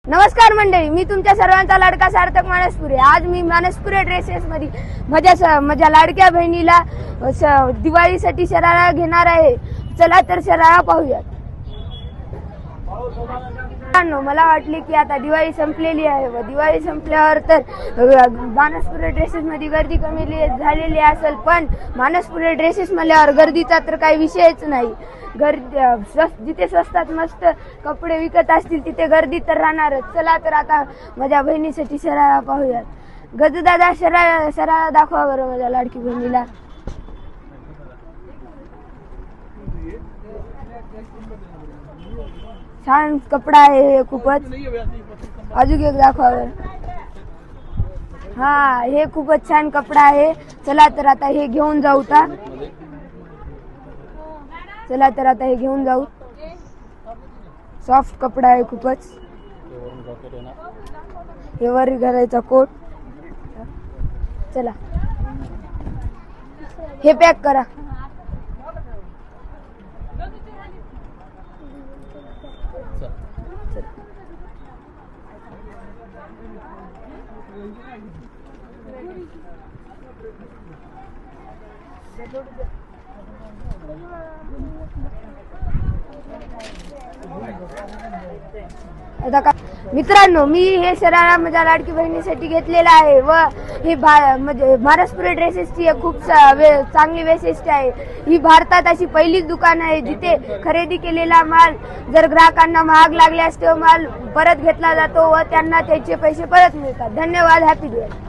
नमस्कार मंडळी, मी तुमच्या सर्वांचा लाडका सार्थक मानसपुरे। आज मी मानसपुरे ड्रेसेस मध्ये माझ्या लाडक्या बहिणीला दिवाळीसाठी शरारा घेणार आहे। चला तर शरारा पाहूयात। मला वाटले की आता दिवाळी संपलेली आहे व दिवाळी संपल्यावर तर मानसपुरे ड्रेसेस मध्ये गर्दी कमी झालेली असेल, पण मानसपुरे ड्रेसेस म्हणल्यावर गर्दीचा तर काही विषयच नाही। जिथे स्वस्तात मस्त कपडे विकत असतील तिथे गर्दी तर राहणारच। चला तर आता माझ्या बहिणीसाठी शरारा पाहूयात। गजदादा शरारा दाखवा बरं माझ्या लाडकी बहिणीला। छान कपडा आहे खूपच। अजून एक दाखवा बरं। हा, हे खूपच छान कपडा आहे। चला तर आता हे घेऊन जाऊ। चला तर आता हे घेऊन जाऊ। सॉफ्ट कपडा आहे खूपच। हे वर घालायचा कोट। चला हे पॅक करा। मित्रांनो, मी हे शरारा माझ्या लाडकी बहिणीसाठी घेतलेला आहे व हे म्हणजे मानसपुरे ड्रेसेसची खूप चांगली वैशिष्ट्य आहे। ही भारतात अशी पहिलीच दुकान आहे जिथे खरेदी केलेला माल जर ग्राहकांना महाग लागल्यास तो माल परत घेतला जातो व त्यांना त्याचे पैसे परत मिळतात। धन्यवाद। हॅपी दिवाळी।